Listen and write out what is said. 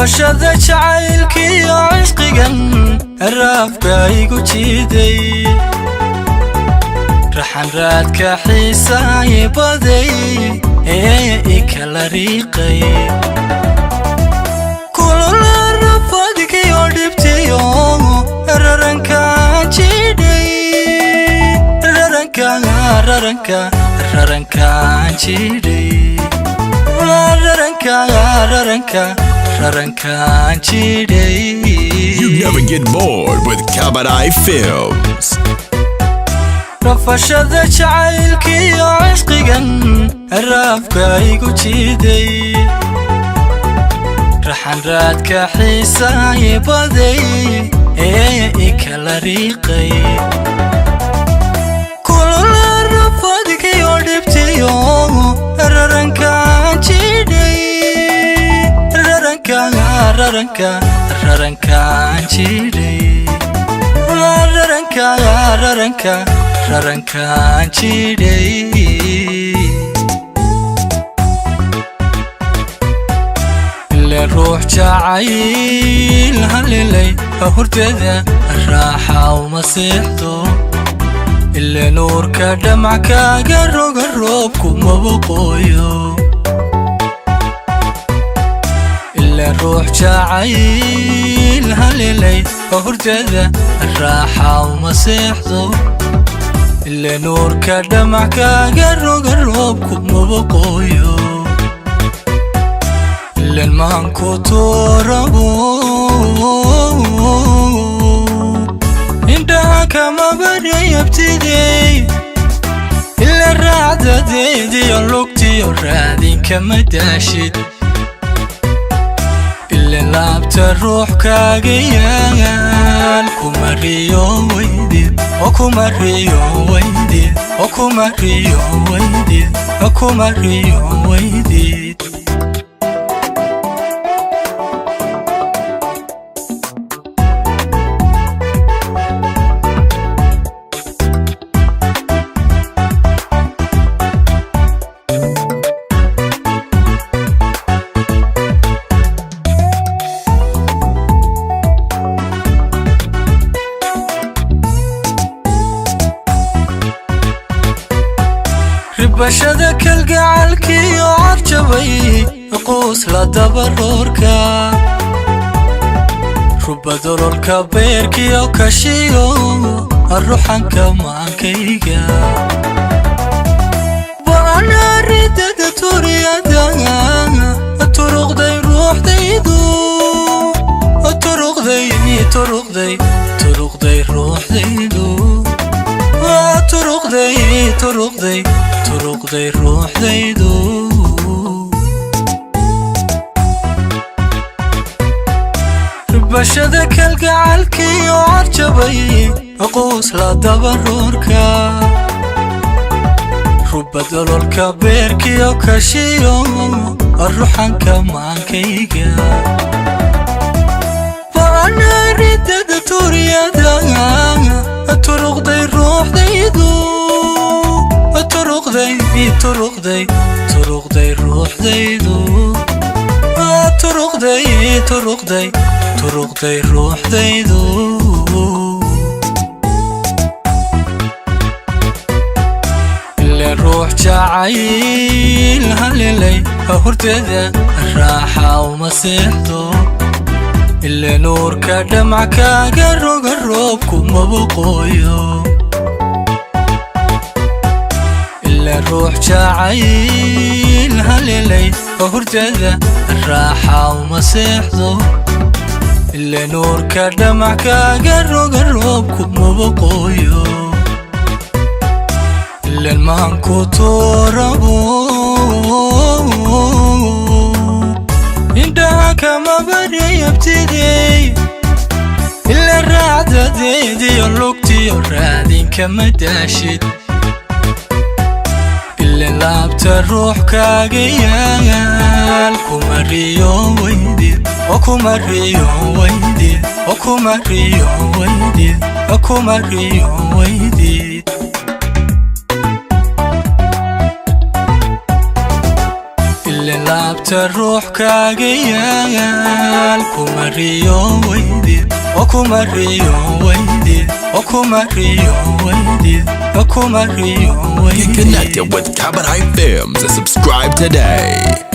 rafashada jacaylkiyo cishqigan raafka igu jiiday raxan raadka xiisaaye baday ee ikala riiqay kulula rafadkiyo dhibtiyo rarankaan jiidhay rarankaan jiidhay You never get bored with Kabadai Films. rafashada jacaylkiyo cishqigan raafka igu jiiday raxan raadka xiisaaye baday ee ikala riiqay kulula rafadkiyo dhibtiyo rarankaan jiidhay rarankaan jiidhay rarankaan jiidhay ileen ruux jacayl halilay hurteeda raaxa uma seexdo ileen uurka dhamac kaaga roga roobku maba qooyo ileen ruux jacayl halilay hurteeda raaxa uma seexdo ileen uurka dhamac kaaga roga roobku maba qooyo ileen maanku tuurabo indhaha kama baryayabtidey ileen raacdadeediyo lugtiyo raadinkama daashid ileen laabta ruux kaaga yaal kuma riyo weydid oo kuma riyo weydid oo kuma riyo weydid oo kuma riyo weydid ribashada kalgacalkiyo carjabay quus la dabaroorka rubadololka beerkiyo kashiyo ruuxanka maankayga waana ridada turiyada turuqday ruuxdaydu turuqday ruuxdaydu turuqday ruuxdaydu ribashada kalgacalkiyo carjabay quus la dabaroorka rubadololka beerkiyo kashiyo ruuxanka maankayga waana ridada turiyada turuqday ruuxdaydu turuqday ruuxdaydu turuqday ruuxdaydu ileen ruux jacayl halilay hurteeda raaxa uma seexdo ileen uurka dhamac kaaga roga roobku maba qooyo ileen ruux jacayl halilay hurteeda raaxa uma seexdo ileen uurka dhamac kaaga roga roobku maba qooyo ileen maanku tuurabo indhaha kama baryayabtidey ileen raacdadeediyo lugtiyo raadinkama daashid ileen laabta ruux kaaga yaal kuma riyo weydid oo kuma riyo weydid oo kuma riyo weydid oo kuma riyo weydid ileen laabta qalbta ruux kaaga yaal kuma riyo weydid oo kuma riyo weydid oo kuma riyo weydid oo kuma riyo weydid. Get connected with Cabaret Films and subscribe today.